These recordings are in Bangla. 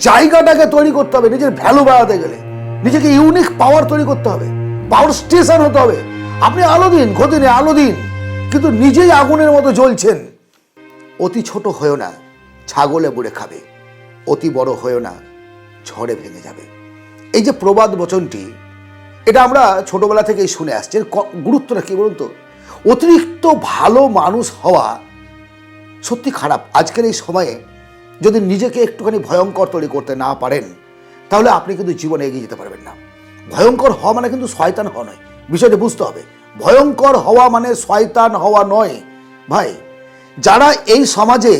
জায়গাটাকে তৈরি করতে হবে। নিজের ভ্যালু বাড়াতে গেলে নিজেকে ইউনিক পাওয়ার তৈরি করতে হবে, পাওয়ার স্টেশন হতে হবে। আপনি আলো দিন, ক্ষতি নেই, আলো দিন, কিন্তু নিজেই আগুনের মতো জ্বলছেন। অতি ছোট হয়েও না, ছাগলে বুড়ে খাবে। অতি বড় হয়েও না, ঝড়ে ভেঙে যাবে। এই যে প্রবাদ বচনটি, এটা আমরা ছোটবেলা থেকেই শুনে আসছি। এর গুরুত্বটা কি বলুন তো? অতিরিক্ত ভালো মানুষ হওয়া সত্যি খারাপ। আজকের এই সময়ে যদি নিজেকে একটুখানি ভয়ঙ্কর তৈরি করতে না পারেন, তাহলে আপনি কিন্তু জীবনে এগিয়ে যেতে পারবেন না। ভয়ঙ্কর হওয়া মানে কিন্তু শয়তান হওয়া নয়, বিষয়টা বুঝতে হবে। ভয়ঙ্কর হওয়া মানে শয়তান হওয়া নয় ভাই। যারা এই সমাজে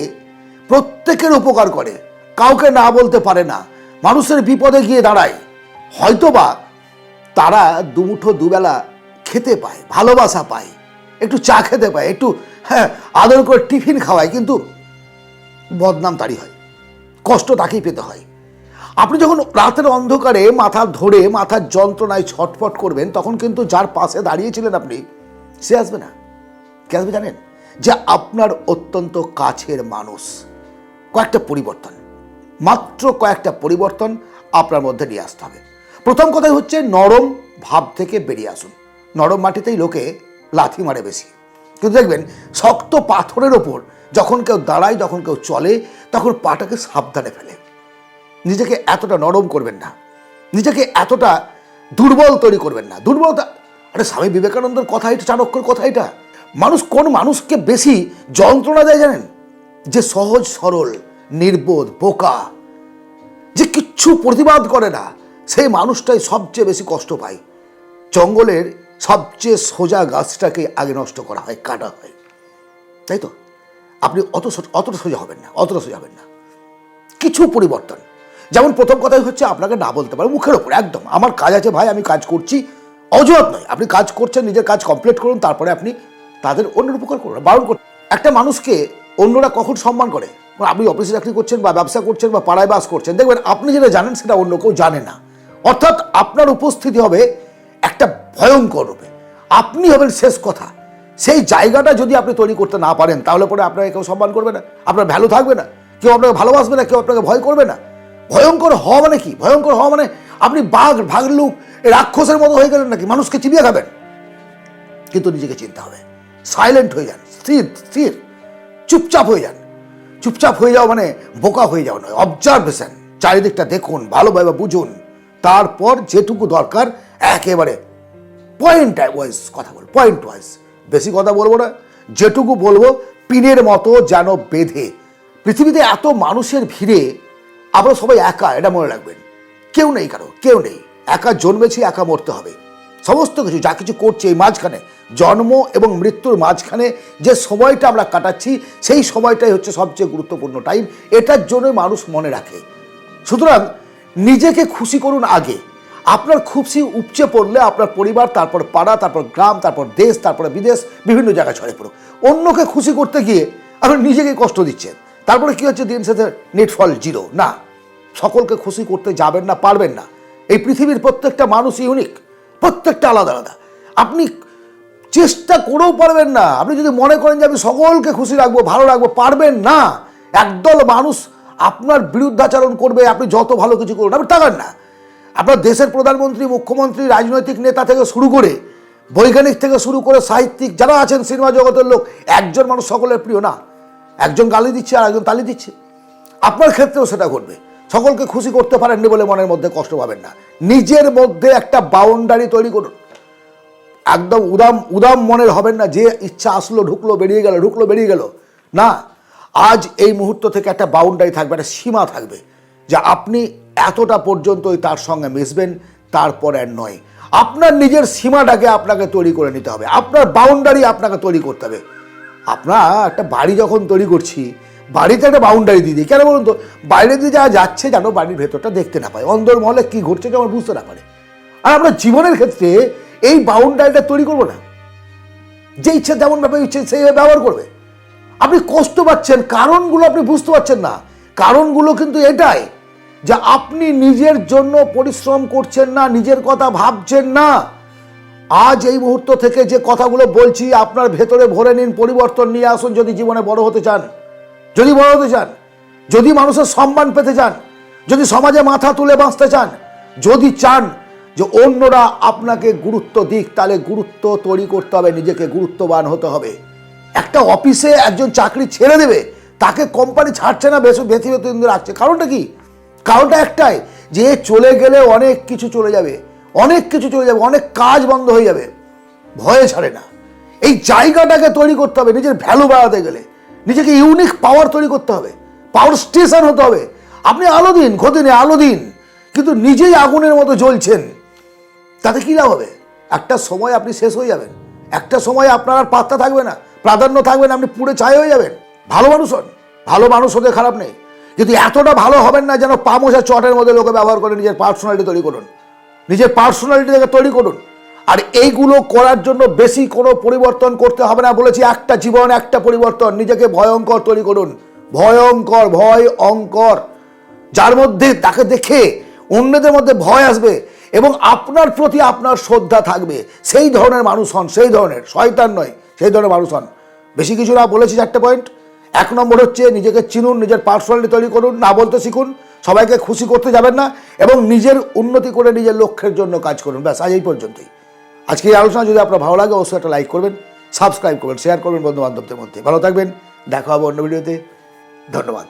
প্রত্যেকের উপকার করে, কাউকে না বলতে পারে না, মানুষের বিপদে গিয়ে দাঁড়ায়, হয়তোবা তারা দুমুঠো দুবেলা খেতে পায়, ভালোবাসা পায়, একটু চা খেতে পায়, একটু আদর করে টিফিন খাওয়ায়, কিন্তু বদনাম তারই হয়, কষ্ট তাকেই পেতে হয়। আপনি যখন রাতের অন্ধকারে মাথা ধরে মাথার যন্ত্রণায় ছটফট করবেন, তখন কিন্তু যার পাশে দাঁড়িয়েছিলেন আপনি, সে আসবে না। কে আসবে জানেন? যে আপনার অত্যন্ত কাছের মানুষ। কয়েকটা পরিবর্তন, মাত্র কয়েকটা পরিবর্তন আপনার মধ্যে নিয়ে আসতে হবে। প্রথম কথাই হচ্ছে নরম ভাব থেকে বেরিয়ে আসুন। নরম মাটিতেই লোকে লাথি মারে বেশি, কিন্তু দেখবেন শক্ত পাথরের ওপর যখন কেউ দাঁড়ায়, যখন কেউ চলে, তখন পাটাকে সাবধানে ফেলে। নিজেকে এতটা নরম করবেন না, নিজেকে এতটা দুর্বল তৈরি করবেন না। দুর্বলতা, আরে স্বামী বিবেকানন্দের কথা এটা, চাণক্যের কথা এটা। মানুষ কোন মানুষকে বেশি যন্ত্রণা দেয় জানেন? যে সহজ সরল, নির্বোধ, বোকা, যে কিচ্ছু প্রতিবাদ করে না, সেই মানুষটাই সবচেয়ে বেশি কষ্ট পায়। জঙ্গলের সবচেয়ে সোজা গাছটাকে আগে নষ্ট করা হয়, কাটা হয়, তাই তো? আপনি অতটা সোজা হবেন না, অতটা সোজা হবেন না। কিছু পরিবর্তন, যেমন প্রথম কথাই হচ্ছে আপনাকে না বলতে পারে মুখের ওপর, একদম আমার কাজ আছে ভাই, আমি কাজ করছি, অজুহাত নয়। আপনি কাজ করছেন, নিজের কাজ কমপ্লিট করুন, তারপরে আপনি তাদের অন্যের উপকার করুন, বারণ করুন। একটা মানুষকে অন্যরা কখন সম্মান করে? আপনি অফিসে চাকরি করছেন বা ব্যবসা করছেন বা পাড়ায় বাস করছেন, দেখবেন আপনি যেটা জানেন সেটা অন্য কেউ জানে না। অর্থাৎ আপনার উপস্থিতি হবে একটা ভয়ঙ্কর রূপে, আপনি হবেন শেষ কথা। সেই জায়গাটা যদি আপনি তৈরি করতে না পারেন, তাহলে পরে আপনাকে কেউ সম্মান করবে না, আপনার ভ্যালু থাকবে না, কেউ আপনাকে ভালোবাসবে না, কেউ আপনাকে ভয় করবে না। ভয়ঙ্কর হওয়া মানে কি? ভয়ঙ্কর হওয়া মানে আপনি বাঘ, ভাল্লুক, রাক্ষসের মতো হয়ে গেলেন নাকি? মানুষকে চিবিয়ে খাবেন? কিন্তু নিজেকে চিনতে হবে। সাইলেন্ট হয়ে যান, স্থির স্থির, চুপচাপ হয়ে যান। চুপচাপ হয়ে যাও মানে বোকা হয়ে যাও নয়, অবজারভেশন, চারিদিকটা দেখুন, ভালোভাবে বুঝুন, তারপর যেটুকু দরকার একেবারে পয়েন্ট ওয়াইজ কথা বল, পয়েন্ট ওয়াইজ। বেশি কথা বলবো না, যেটুকু বলবো পিনের মতো যেন বেঁধে। পৃথিবীতে এত মানুষের ভিড়ে আমরা সবাই একা, এটা মনে রাখবেন। কেউ নেই, কারো কেউ নেই। একা জন্মেছি, একা মরতে হবে। সমস্ত কিছু যা কিছু করছে এই মাঝখানে, জন্ম এবং মৃত্যুর মাঝখানে যে সময়টা আমরা কাটাচ্ছি, সেই সময়টাই হচ্ছে সবচেয়ে গুরুত্বপূর্ণ টাইম। এটার জন্য মানুষ মনে রাখে। সুতরাং নিজেকে খুশি করুন আগে। আপনার খুশি উপচে পড়লে আপনার পরিবার, তারপর পাড়া, তারপর গ্রাম, তারপর দেশ, তারপরে বিদেশ, বিভিন্ন জায়গায় ছড়িয়ে পড়ুক। অন্যকে খুশি করতে গিয়ে আপনি নিজেকে কষ্ট দিচ্ছেন, তারপরে কি হচ্ছে? দিন শেষে নেট ফল জিরো। না, সকলকে খুশি করতে যাবেন না, পারবেন না। এই পৃথিবীর প্রত্যেকটা মানুষ ইউনিক, প্রত্যেকটা আলাদা আলাদা। আপনি চেষ্টা করেও পারবেন না। আপনি যদি মনে করেন যে আমি সকলকে খুশি রাখবো, ভালো রাখবো, পারবেন না। একদল মানুষ আপনার বিরুদ্ধাচরণ করবে, আপনি যত ভালো কিছু করুন, আপনি তাকান না। আপনার দেশের প্রধানমন্ত্রী, মুখ্যমন্ত্রী, রাজনৈতিক নেতা থেকে শুরু করে, বৈজ্ঞানিক থেকে শুরু করে, সাহিত্যিক যারা আছেন, সিনেমা জগতের লোক, একজন মানুষ সকলের প্রিয় না। একজন গালি দিচ্ছে আর একজন তালি দিচ্ছে। আপনার ক্ষেত্রেও সেটা ঘটবে। সকলকে খুশি করতে পারেননি বলে মনের মধ্যে কষ্ট পাবেন না। নিজের মধ্যে একটা বাউন্ডারি তৈরি করুন। একদম উদাম মনের হবেন না, যে ইচ্ছা আসলো ঢুকলো বেরিয়ে গেল, ঢুকলো বেরিয়ে গেল। না, আজ এই মুহূর্ত থেকে একটা বাউন্ডারি থাকবে, একটা সীমা থাকবে, যে আপনি এতটা পর্যন্তই তার সঙ্গে মিশবেন, তারপর আর নয়। আপনার নিজের সীমাটাকে আপনাকে তৈরি করে নিতে হবে, আপনার বাউন্ডারি আপনাকে তৈরি করতে হবে। আপনার একটা বাড়ি যখন তৈরি করছি, বাড়িতে একটা বাউন্ডারি দিয়ে দিই, কেন বলুন তো? বাইরে দিয়ে যা যাচ্ছে যেন বাড়ির ভেতরটা দেখতে না পায়, অন্দরমহলে কি ঘটছে যেন বুঝতে না পারে। আর আমরা জীবনের ক্ষেত্রে এই বাউন্ডারিটা তৈরি করবো না। যে ইচ্ছে যেমন ব্যাপার ইচ্ছে সেইভাবে ব্যবহার করবে। আপনি কষ্ট পাচ্ছেন, কারণগুলো আপনি বুঝতে পারছেন না। কারণগুলো কিন্তু এটাই যে আপনি নিজের জন্য পরিশ্রম করছেন না, নিজের কথা ভাবছেন না। আজ এই মুহূর্ত থেকে যে কথাগুলো বলছি, আপনার ভেতরে ভরে নিন, পরিবর্তন নিয়ে আসুন। যদি জীবনে বড় হতে চান, যদি বড় হতে চান, যদি মানুষের সম্মান পেতে চান, যদি সমাজে মাথা তুলে বাঁচতে চান, যদি চান যে অন্যরা আপনাকে গুরুত্ব দিক, তাহলে গুরুত্ব তৈরি করতে হবে, নিজেকে গুরুত্ববান হতে হবে। একটা অফিসে একজন চাকরি ছেড়ে দেবে, তাকে কোম্পানি ছাড়ছে না, বেশি বেশি বেতন রাখছে। কারণটা কি? কারণটা একটাই, যে চলে গেলে অনেক কিছু চলে যাবে, অনেক কিছু চলে যাবে, অনেক কাজ বন্ধ হয়ে যাবে, ভয়ে ছাড়ে না। এই জায়গাটাকে তৈরি করতে হবে। নিজের ভ্যালু বাড়াতে গেলে নিজেকে ইউনিক পাওয়ার তৈরি করতে হবে, পাওয়ার স্টেশন হতে হবে। আপনি আলো দিন, ক্ষতি নেই, আলো দিন, কিন্তু নিজেই আগুনের মতো জ্বলছেন, তাতে কি লাভ হবে? একটা সময় আপনি শেষ হয়ে যাবেন, একটা সময় আপনার আর পাত্তা থাকবে না, প্রাধান্য থাকবে না, আপনি পুড়ে ছাই হয়ে যাবেন। ভালো মানুষ হন, ভালো মানুষ হতে খারাপ নেই, কিন্তু এতটা ভালো হবেন না যেন পা মোছা চটের মধ্যে লোকে ব্যবহার করে। নিজের পার্সোনালিটি তৈরি করুন, নিজের পার্সোনালিটিকে তৈরি করুন। আর এইগুলো করার জন্য বেশি কোনো পরিবর্তন করতে হবে না। বলেছি একটা জীবন, একটা পরিবর্তন। নিজেকে ভয়ঙ্কর তৈরি করুন, ভয়ঙ্কর, ভয় অঙ্কর, যার মধ্যে তাকে দেখে অন্যদের মধ্যে ভয় আসবে এবং আপনার প্রতি আপনার শ্রদ্ধা থাকবে। সেই ধরনের মানুষ হন, সেই ধরনের, শয়তান নয়, সেই ধরনের মানুষ হন। বেশি কিছু না, বলেছি 4টে পয়েন্ট। 1 নম্বর হচ্ছে নিজেকে চিনুন, নিজের পার্সোনালিটি তৈরি করুন, না বলতে শিখুন, সবাইকে খুশি করতে যাবেন না, এবং নিজের উন্নতি করে নিজের লক্ষ্যের জন্য কাজ করুন। ব্যাস, আজ এই পর্যন্তই। আজকে এই আলোচনা যদি আপনার ভালো লাগে, অবশ্যই একটা লাইক করবেন, সাবস্ক্রাইব করবেন, শেয়ার করবেন বন্ধু বান্ধবদের মধ্যে। ভালো থাকবেন, দেখা হবে অন্য ভিডিওতে। ধন্যবাদ।